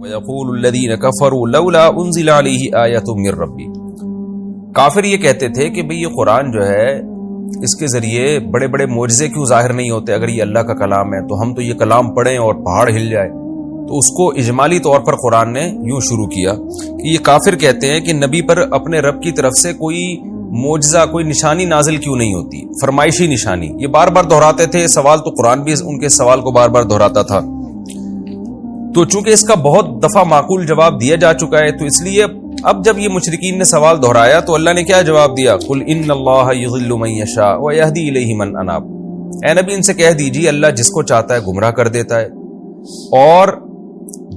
وَيَقُولُ الَّذِينَ كَفَرُوا لَوْلَا أُنزِلَ عَلَيْهِ آيَةٌ مِّن رَّبِّهِ۔ کافر یہ کہتے تھے کہ بھئی یہ قرآن جو ہے اس کے ذریعے بڑے بڑے معجزے کیوں ظاہر نہیں ہوتے؟ اگر یہ اللہ کا کلام ہے تو ہم تو یہ کلام پڑھیں اور پہاڑ ہل جائے۔ تو اس کو اجمالی طور پر قرآن نے یوں شروع کیا کہ یہ کافر کہتے ہیں کہ نبی پر اپنے رب کی طرف سے کوئی معجزہ، کوئی نشانی نازل کیوں نہیں ہوتی، فرمائشی نشانی۔ یہ بار بار دہراتے تھے سوال، تو قرآن بھی ان کے سوال کو بار بار دہراتا تھا۔ تو چونکہ اس کا بہت دفعہ معقول جواب دیا جا چکا ہے، تو اس لیے اب جب یہ مشرکین نے سوال دہرایا تو اللہ نے کیا جواب دیا؟ قل ان اللہ یضل من یشاء ویہدی الیہ من اناب۔ اے نبی ان سے کہہ دیجیے اللہ جس کو چاہتا ہے گمراہ کر دیتا ہے، اور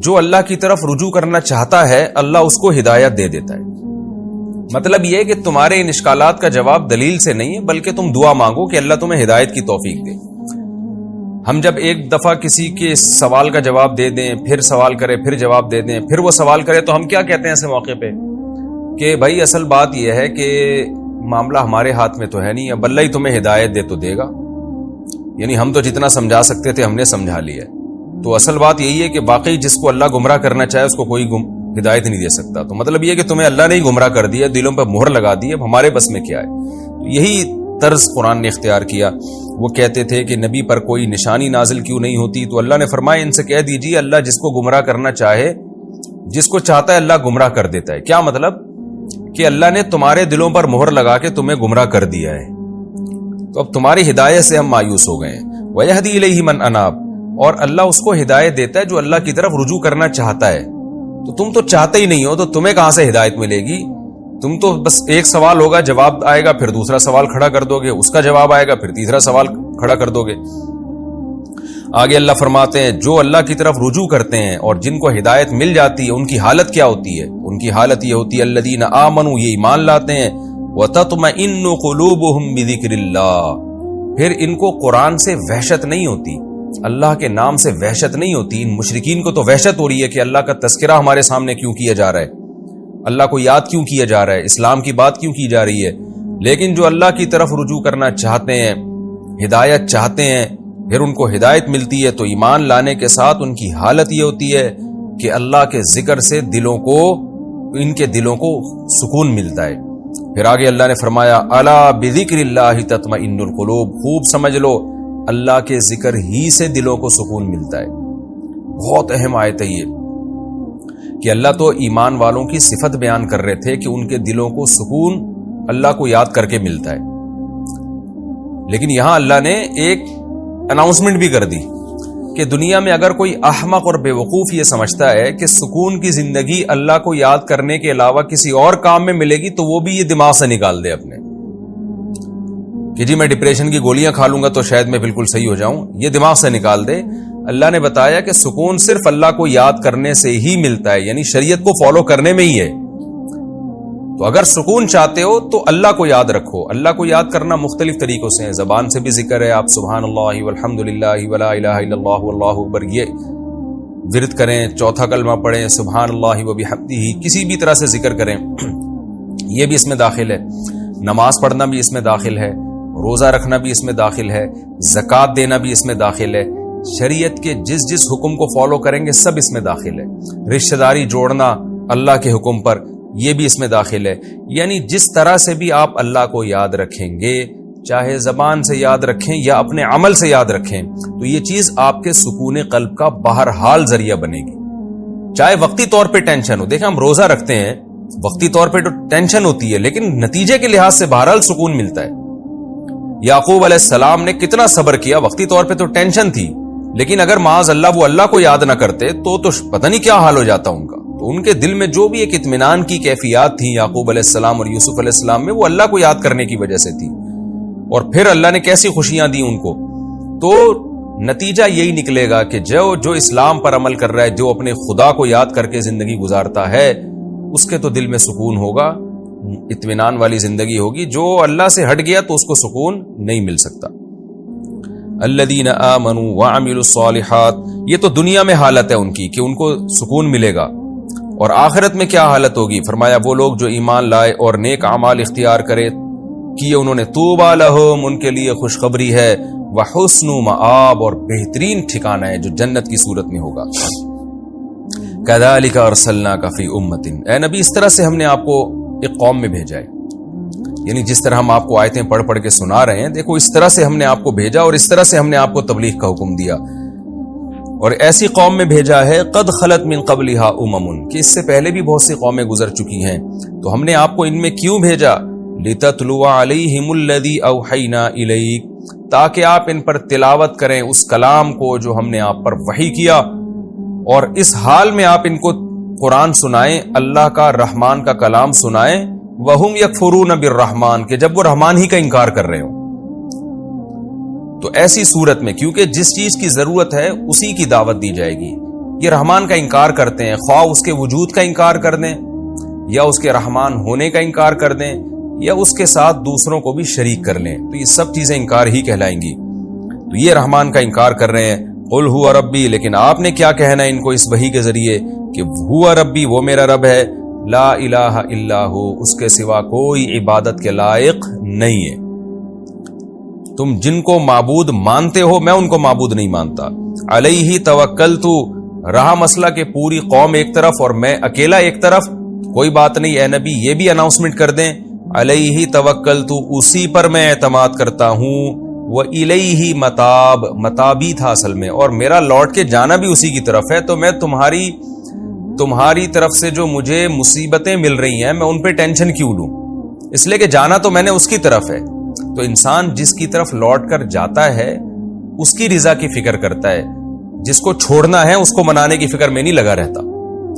جو اللہ کی طرف رجوع کرنا چاہتا ہے اللہ اس کو ہدایت دے دیتا ہے۔ مطلب یہ ہے کہ تمہارے ان اشکالات کا جواب دلیل سے نہیں ہے، بلکہ تم دعا مانگو کہ اللہ تمہیں ہدایت کی توفیق دے۔ ہم جب ایک دفعہ کسی کے سوال کا جواب دے دیں، پھر سوال کرے، پھر جواب دے دیں، پھر وہ سوال کرے، تو ہم کیا کہتے ہیں ایسے موقع پہ کہ بھائی اصل بات یہ ہے کہ معاملہ ہمارے ہاتھ میں تو ہے نہیں، اب اللہ ہی تمہیں ہدایت دے تو دے گا۔ یعنی ہم تو جتنا سمجھا سکتے تھے ہم نے سمجھا لیا ہے۔ تو اصل بات یہی ہے کہ واقعی جس کو اللہ گمراہ کرنا چاہے اس کو کوئی ہدایت نہیں دے سکتا۔ تو مطلب یہ کہ تمہیں اللہ نے ہی گمراہ کر دیا، دلوں پہ مہر لگا دی، اب ہمارے بس میں کیا ہے۔ تو یہی طرز قرآن نے اختیار کیا۔ وہ کہتے تھے کہ نبی پر کوئی نشانی نازل کیوں نہیں ہوتی؟ تو اللہ نے فرمایا ان سے کہہ دیجیے اللہ جس کو گمراہ کرنا چاہے، جس کو چاہتا ہے اللہ گمراہ کر دیتا ہے۔ کیا مطلب؟ کہ اللہ نے تمہارے دلوں پر مہر لگا کے تمہیں گمراہ کر دیا ہے، تو اب تمہاری ہدایت سے ہم مایوس ہو گئے ہیں۔ وَيَهْدِي إِلَيْهِ مَنْ أَنَابَ، اور اللہ اس کو ہدایت دیتا ہے جو اللہ کی طرف رجوع کرنا چاہتا ہے۔ تو تم تو چاہتے ہی نہیں ہو، تو تمہیں کہاں سے ہدایت ملے گی؟ تم تو بس ایک سوال ہوگا، جواب آئے گا، پھر دوسرا سوال کھڑا کر دو گے، اس کا جواب آئے گا، پھر تیسرا سوال کھڑا کر دو گے۔ آگے اللہ فرماتے ہیں جو اللہ کی طرف رجوع کرتے ہیں اور جن کو ہدایت مل جاتی ہے ان کی حالت کیا ہوتی ہے؟ ان کی حالت یہ ہوتی ہے الذین آمنوا، یہ ایمان لاتے ہیں، وتطمئن قلوبہم بذکر اللہ، پھر ان کو قرآن سے وحشت نہیں ہوتی، اللہ کے نام سے وحشت نہیں ہوتی۔ ان مشرکین کو تو وحشت ہو رہی ہے کہ اللہ کا تذکرہ ہمارے سامنے کیوں کیا جا رہا ہے، اللہ کو یاد کیوں کیا جا رہا ہے، اسلام کی بات کیوں کی جا رہی ہے۔ لیکن جو اللہ کی طرف رجوع کرنا چاہتے ہیں، ہدایت چاہتے ہیں، پھر ان کو ہدایت ملتی ہے، تو ایمان لانے کے ساتھ ان کی حالت یہ ہوتی ہے کہ اللہ کے ذکر سے ان کے دلوں کو سکون ملتا ہے۔ پھر آگے اللہ نے فرمایا الا بذکر اللہ تطمئن القلوب، خوب سمجھ لو اللہ کے ذکر ہی سے دلوں کو سکون ملتا ہے۔ بہت اہم آیت ہے یہ کہ اللہ تو ایمان والوں کی صفت بیان کر رہے تھے کہ ان کے دلوں کو سکون اللہ کو یاد کر کے ملتا ہے، لیکن یہاں اللہ نے ایک اناؤنسمنٹ بھی کر دی کہ دنیا میں اگر کوئی احمق اور بے وقوف یہ سمجھتا ہے کہ سکون کی زندگی اللہ کو یاد کرنے کے علاوہ کسی اور کام میں ملے گی، تو وہ بھی یہ دماغ سے نکال دے اپنے کہ جی میں ڈپریشن کی گولیاں کھا لوں گا تو شاید میں بالکل صحیح ہو جاؤں، یہ دماغ سے نکال دے۔ اللہ نے بتایا کہ سکون صرف اللہ کو یاد کرنے سے ہی ملتا ہے، یعنی شریعت کو فالو کرنے میں ہی ہے۔ تو اگر سکون چاہتے ہو تو اللہ کو یاد رکھو۔ اللہ کو یاد کرنا مختلف طریقوں سے ہے، زبان سے بھی ذکر ہے، آپ سبحان اللہ والحمد للہ ولا الہ الا اللہ واللہ اکبر یہ ورد کریں، چوتھا کلمہ پڑھیں، سبحان اللہ وبحمدہ، کسی بھی طرح سے ذکر کریں، یہ بھی اس میں داخل ہے۔ نماز پڑھنا بھی اس میں داخل ہے، روزہ رکھنا بھی اس میں داخل ہے، زکوٰۃ دینا بھی اس میں داخل ہے، شریعت کے جس حکم کو فالو کریں گے سب اس میں داخل ہے، رشتہ داری جوڑنا اللہ کے حکم پر یہ بھی اس میں داخل ہے۔ یعنی جس طرح سے بھی آپ اللہ کو یاد رکھیں گے، چاہے زبان سے یاد رکھیں یا اپنے عمل سے یاد رکھیں، تو یہ چیز آپ کے سکون قلب کا بہرحال ذریعہ بنے گی، چاہے وقتی طور پہ ٹینشن ہو۔ دیکھیں ہم روزہ رکھتے ہیں، وقتی طور پہ تو ٹینشن ہوتی ہے، لیکن نتیجے کے لحاظ سے بہرحال سکون ملتا ہے۔ یعقوب علیہ السلام نے کتنا صبر کیا، وقتی طور پہ تو ٹینشن تھی، لیکن اگر معاذ اللہ وہ اللہ کو یاد نہ کرتے تو پتہ نہیں کیا حال ہو جاتا ان کا۔ تو ان کے دل میں جو بھی ایک اطمینان کی کیفیات تھیں یعقوب علیہ السلام اور یوسف علیہ السلام میں، وہ اللہ کو یاد کرنے کی وجہ سے تھی، اور پھر اللہ نے کیسی خوشیاں دی ان کو۔ تو نتیجہ یہی نکلے گا کہ جو اسلام پر عمل کر رہا ہے، جو اپنے خدا کو یاد کر کے زندگی گزارتا ہے، اس کے تو دل میں سکون ہوگا، اطمینان والی زندگی ہوگی۔ جو اللہ سے ہٹ گیا تو اس کو سکون نہیں مل سکتا۔ الذین آمنوا وعملوا الصالحات، یہ تو دنیا میں حالت ہے ان کی کہ ان کو سکون ملے گا، اور آخرت میں کیا حالت ہوگی؟ فرمایا وہ لوگ جو ایمان لائے اور نیک اعمال اختیار کیے انہوں نے، طوبی لہم، ان کے لیے خوشخبری ہے، وحسن مآب، اور بہترین ٹھکانہ ہے جو جنت کی صورت میں ہوگا۔ کذالک ارسلناک فی امۃ، اے نبی اس طرح سے ہم نے آپ کو ایک قوم میں بھیجا ہے، یعنی جس طرح ہم آپ کو آیتیں پڑھ پڑھ کے سنا رہے ہیں، دیکھو اس طرح سے ہم نے آپ کو بھیجا اور اس طرح سے ہم نے آپ کو تبلیغ کا حکم دیا، اور ایسی قوم میں بھیجا ہے قد خلت من قبلھا کہ اس سے پہلے بھی بہت سی قومیں گزر چکی ہیں، تو ہم نے آپ کو ان میں کیوں بھیجا؟ لتتلو علیہم الذی اوحینا الیک، تاکہ آپ ان پر تلاوت کریں اس کلام کو جو ہم نے آپ پر وحی کیا، اور اس حال میں آپ ان کو قرآن سنائیں، اللہ کا رحمان کا کلام سنائیں، وہم یکفرون بالرحمن، کہ جب وہ رحمان ہی کا انکار کر رہے ہوں۔ تو ایسی صورت میں کیونکہ جس چیز کی ضرورت ہے اسی کی دعوت دی جائے گی، یہ رحمان کا انکار کرتے ہیں، خواہ اس کے وجود کا انکار کر دیں یا اس کے رحمان ہونے کا انکار کر دیں یا اس کے ساتھ دوسروں کو بھی شریک کر لیں، تو یہ سب چیزیں انکار ہی کہلائیں گی۔ تو یہ رحمان کا انکار کر رہے ہیں، قل ہوا ربی، لیکن آپ نے کیا کہنا ہے ان کو اس وحی کے ذریعے کہ ہوا ربی، وہ میرا رب ہے، لا الہ الا ہو، اس کے سوا کوئی عبادت کے لائق نہیں ہے۔ تم جن کو معبود مانتے ہو میں ان کو معبود نہیں مانتا۔ علیہ توکلتو، رہا مسئلہ کہ پوری قوم ایک طرف اور میں اکیلا ایک طرف، کوئی بات نہیں اے نبی یہ بھی اناؤنسمنٹ کر دیں، علیہ توکلتو، اسی پر میں اعتماد کرتا ہوں، وَإِلَيْهِ مَتَاب، متابی تھا اصل میں، اور میرا لوٹ کے جانا بھی اسی کی طرف ہے، تو میں تمہاری طرف سے جو مجھے مصیبتیں مل رہی ہیں میں ان پہ ٹینشن کیوں لوں، اس لیے کہ جانا تو میں نے اس کی طرف ہے۔ تو انسان جس کی طرف لوٹ کر جاتا ہے اس کی رضا کی فکر کرتا ہے، جس کو چھوڑنا ہے اس کو منانے کی فکر میں نہیں لگا رہتا۔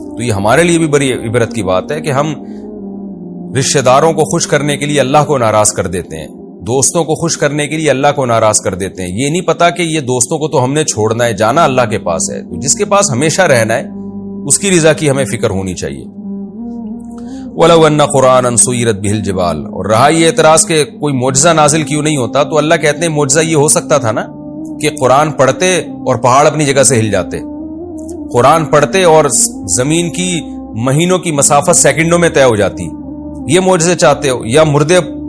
تو یہ ہمارے لیے بھی بڑی عبرت کی بات ہے کہ ہم رشتہ داروں کو خوش کرنے کے لیے اللہ کو ناراض کر دیتے ہیں، دوستوں کو خوش کرنے کے لیے اللہ کو ناراض کر دیتے ہیں، یہ نہیں پتا کہ یہ دوستوں کو تو ہم نے چھوڑنا ہے، جانا اللہ کے پاس ہے، تو جس کے پاس ہمیشہ رہنا ہے اس کی رضا کی ہمیں فکر ہونی چاہیے۔ وَلَوْ أَنَّ قُرْآنًا سُيِّرَتْ بِهِ الْجِبَالُ، اور رہا یہ اعتراض کہ کوئی معجزہ نازل کیوں نہیں ہوتا، تو اللہ کہتے ہیں معجزہ یہ ہو سکتا تھا نا کہ قرآن پڑھتے اور پہاڑ اپنی جگہ سے ہل جاتے، قرآن پڑھتے اور زمین کی مہینوں کی مسافت سیکنڈوں میں طے ہو جاتی، یہ معجزے چاہتے ہو؟ یا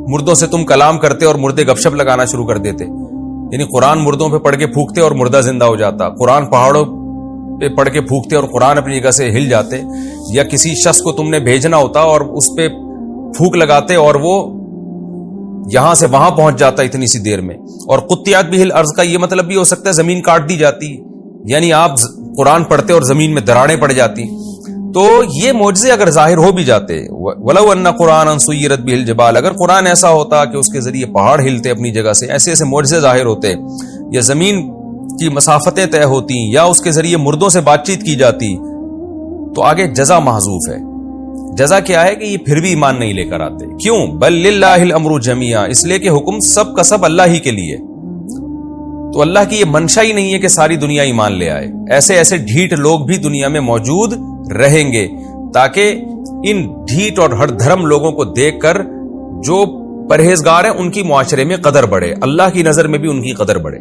مردوں سے تم کلام کرتے اور مردے گپ شپ لگانا شروع کر دیتے، یعنی قرآن مردوں پہ پڑھ کے پھونکتے اور مردہ زندہ ہو جاتا، قرآن پہاڑوں پہ پڑھ کے پھونکتے اور قرآن اپنی جگہ سے ہل جاتے، یا کسی شخص کو تم نے بھیجنا ہوتا اور اس پہ پھونک لگاتے اور وہ یہاں سے وہاں پہنچ جاتا اتنی سی دیر میں۔ اور قطعت بہ الارض کا یہ مطلب بھی ہو سکتا ہے زمین کاٹ دی جاتی، یعنی آپ قرآن پڑھتے اور زمین میں دراڑیں پڑ جاتی۔ تو یہ معجزے اگر ظاہر ہو بھی جاتے، وَلَوْ أَنَّ قُرْآنًا سُيِّرَتْ بِهِ الْجِبَالُ، اگر قرآن ایسا ہوتا کہ اس کے ذریعے پہاڑ ہلتے اپنی جگہ سے، ایسے ایسے معجزے ظاہر ہوتے، یا زمین کی مسافتیں طے ہوتی، یا اس کے ذریعے مردوں سے بات چیت کی جاتی، تو آگے جزا محذوف ہے۔ جزا کیا ہے کہ یہ پھر بھی ایمان نہیں لے کر آتے، کیوں؟ بل للہ الامر جمیعا، اس لیے کہ حکم سب کا سب اللہ ہی کے لیے، تو اللہ کی یہ منشا ہی نہیں ہے کہ ساری دنیا ایمان لے آئے، ایسے ایسے ڈھیٹ لوگ بھی دنیا میں موجود رہیں گے، تاکہ ان ڈھیٹ اور ہر دھرم لوگوں کو دیکھ کر جو پرہیزگار ہیں ان کی معاشرے میں قدر بڑھے، اللہ کی نظر میں بھی ان کی قدر بڑھے،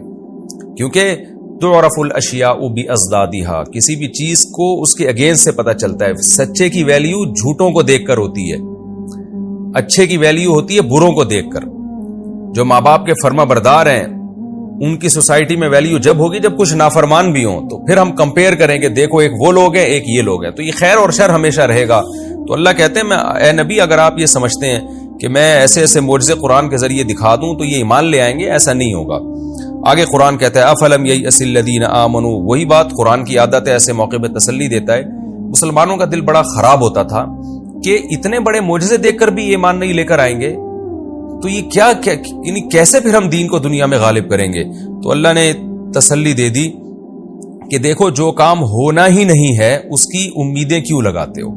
کیونکہ تعرف الاشیاء بازدادها، کسی بھی چیز کو اس کے اگینسٹ سے پتہ چلتا ہے، سچے کی ویلیو جھوٹوں کو دیکھ کر ہوتی ہے، اچھے کی ویلیو ہوتی ہے بروں کو دیکھ کر۔ جو ماں باپ کے فرما بردار ہیں ان کی سوسائٹی میں ویلیو جب ہوگی جب کچھ نافرمان بھی ہوں، تو پھر ہم کمپیئر کریں گے، دیکھو ایک وہ لوگ ہیں ایک یہ لوگ ہیں، تو یہ خیر اور شر ہمیشہ رہے گا۔ تو اللہ کہتے ہیں اے نبی اگر آپ یہ سمجھتے ہیں کہ میں ایسے ایسے معجزے قرآن کے ذریعے دکھا دوں تو یہ ایمان لے آئیں گے، ایسا نہیں ہوگا۔ آگے قرآن کہتا ہے افلم ییأس الذین آمنوا، وہی بات قرآن کی عادت ہے ایسے موقع پہ تسلی دیتا ہے۔ مسلمانوں کا دل بڑا خراب ہوتا تھا کہ اتنے بڑے معجزے دیکھ کر بھی ایمان نہیں لے کر آئیں گے، تو یہ کیا یعنی کیسے پھر ہم دین کو دنیا میں غالب کریں گے؟ تو اللہ نے تسلی دے دی کہ دیکھو جو کام ہونا ہی نہیں ہے اس کی امیدیں کیوں لگاتے ہو،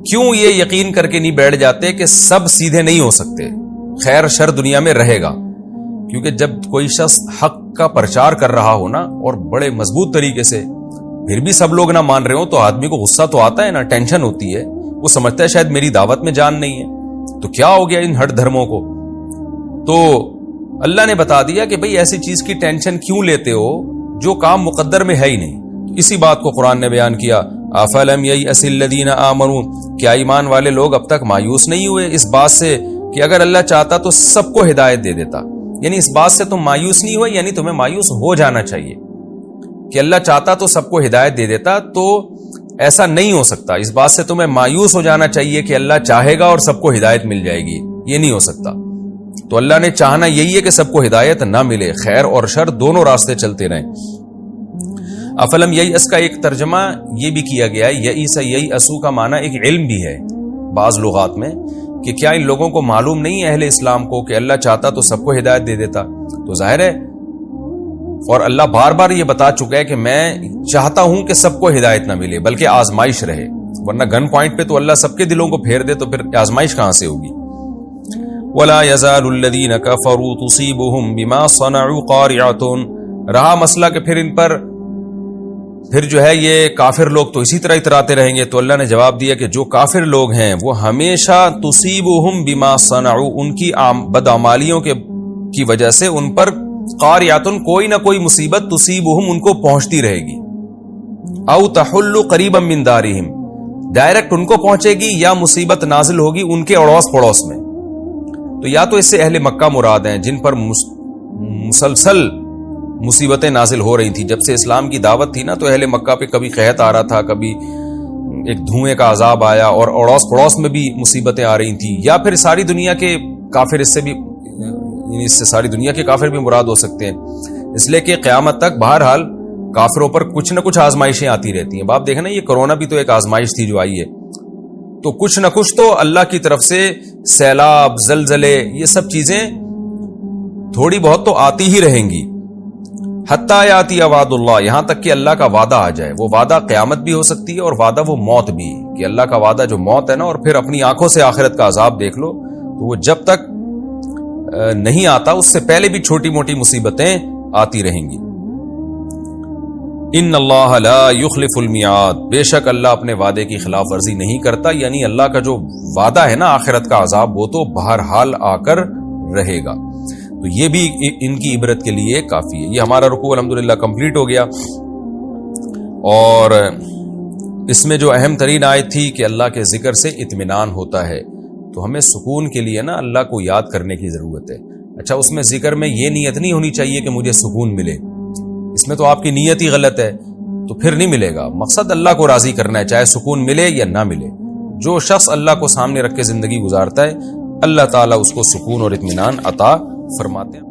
کیوں یہ یقین کر کے نہیں بیٹھ جاتے کہ سب سیدھے نہیں ہو سکتے، خیر شر دنیا میں رہے گا۔ کیونکہ جب کوئی شخص حق کا پرچار کر رہا ہو نا اور بڑے مضبوط طریقے سے، پھر بھی سب لوگ نہ مان رہے ہو تو آدمی کو غصہ تو آتا ہے نا، ٹینشن ہوتی ہے، وہ سمجھتا ہے شاید میری دعوت میں جان نہیں ہے، تو کیا ہو گیا ان ہٹ دھرموں کو؟ تو اللہ نے بتا دیا کہ بھئی ایسی چیز کی ٹینشن کیوں لیتے ہو جو کام مقدر میں ہے ہی نہیں۔ اسی بات کو قرآن نے بیان کیا، افلم ییأس الذین آمنوا، کیا ایمان والے لوگ اب تک مایوس نہیں ہوئے اس بات سے کہ اگر اللہ چاہتا تو سب کو ہدایت دے دیتا، یعنی اس بات سے تم مایوس نہیں ہوئے، یعنی تمہیں مایوس ہو جانا چاہیے کہ اللہ چاہتا تو سب کو ہدایت دے دیتا، تو ایسا نہیں ہو سکتا. اس بات سے تمہیں مایوس ہو جانا چاہیے کہ اللہ چاہے گا اور سب کو ہدایت مل جائے گی، یہ نہیں ہو سکتا. تو اللہ نے چاہنا یہی ہے کہ سب کو ہدایت نہ ملے، خیر اور شر دونوں راستے چلتے رہیں. افلم یئس کا ایک ترجمہ یہ بھی کیا گیا ہے، یئس یئسو کا معنی ایک علم بھی ہے بعض لغات میں، کہ کیا ان لوگوں کو معلوم نہیں اہل اسلام کو کہ اللہ چاہتا تو سب کو ہدایت دے دیتا. تو ظاہر ہے، اور اللہ بار بار یہ بتا چکا ہے کہ میں چاہتا ہوں کہ سب کو ہدایت نہ ملے بلکہ آزمائش رہے، ورنہ گن پوائنٹ پہ تو اللہ سب کے دلوں کو پھیر دے تو پھر آزمائش کہاں سے ہوگی. وَلَا يَزَالُ الَّذِينَ كَفَرُوا تُصِيبُهُمْ بِمَا صَنَعُوا قَارِعَةٌ. رہا مسئلہ کہ پھر ان پر پھر جو ہے یہ کافر لوگ تو اسی طرح اتراتے رہیں گے. تو اللہ نے جواب دیا کہ جو کافر لوگ ہیں وہ ہمیشہ تصیبہم بما صنعوا، ان کی بدعمالیوں کی وجہ سے ان پر قاریاتن کوئی نہ کوئی مصیبت تصیبہم ان کو پہنچتی رہے گی. او تحل قریبا من دارہم، ڈائریکٹ ان کو پہنچے گی یا مصیبت نازل ہوگی ان کے اڑوس پڑوس میں. تو یا تو اس سے اہل مکہ مراد ہیں جن پر مسلسل مصیبتیں نازل ہو رہی تھیں. جب سے اسلام کی دعوت تھی نا تو اہل مکہ پہ کبھی قحط آ رہا تھا، کبھی ایک دھوئیں کا عذاب آیا، اور اڑوس پڑوس میں بھی مصیبتیں آ رہی تھیں. یا پھر ساری دنیا کے کافر، اس سے ساری دنیا کے کافر بھی مراد ہو سکتے ہیں، اس لیے کہ قیامت تک بہرحال کافروں پر کچھ نہ کچھ آزمائشیں آتی رہتی ہیں. اب آپ دیکھیں نا، یہ کرونا بھی تو ایک آزمائش تھی جو آئی ہے. تو کچھ نہ کچھ تو اللہ کی طرف سے سیلاب، زلزلے، یہ سب چیزیں تھوڑی بہت تو آتی ہی رہیں گی. حتیٰ یاتی وعد اللہ، یہاں تک کہ اللہ کا وعدہ آ جائے. وہ وعدہ قیامت بھی ہو سکتی ہے اور وعدہ وہ موت بھی، کہ اللہ کا وعدہ جو موت ہے نا، اور پھر اپنی آنکھوں سے آخرت کا عذاب دیکھ لو. تو وہ جب تک نہیں آتا اس سے پہلے بھی چھوٹی موٹی مصیبتیں آتی رہیں گی. ان اللہ لا یخلف المیعاد، بے شک اللہ اپنے وعدے کی خلاف ورزی نہیں کرتا. یعنی اللہ کا جو وعدہ ہے نا آخرت کا عذاب، وہ تو بہرحال آ کر رہے گا. تو یہ بھی ان کی عبرت کے لیے کافی ہے. یہ ہمارا رکوع الحمدللہ کمپلیٹ ہو گیا، اور اس میں جو اہم ترین آیت تھی کہ اللہ کے ذکر سے اطمینان ہوتا ہے. تو ہمیں سکون کے لیے نا اللہ کو یاد کرنے کی ضرورت ہے. اچھا، اس میں ذکر میں یہ نیت نہیں ہونی چاہیے کہ مجھے سکون ملے، اس میں تو آپ کی نیت ہی غلط ہے، تو پھر نہیں ملے گا. مقصد اللہ کو راضی کرنا ہے، چاہے سکون ملے یا نہ ملے. جو شخص اللہ کو سامنے رکھ کے زندگی گزارتا ہے، اللہ تعالیٰ اس کو سکون اور اطمینان عطا فرماتے ہیں.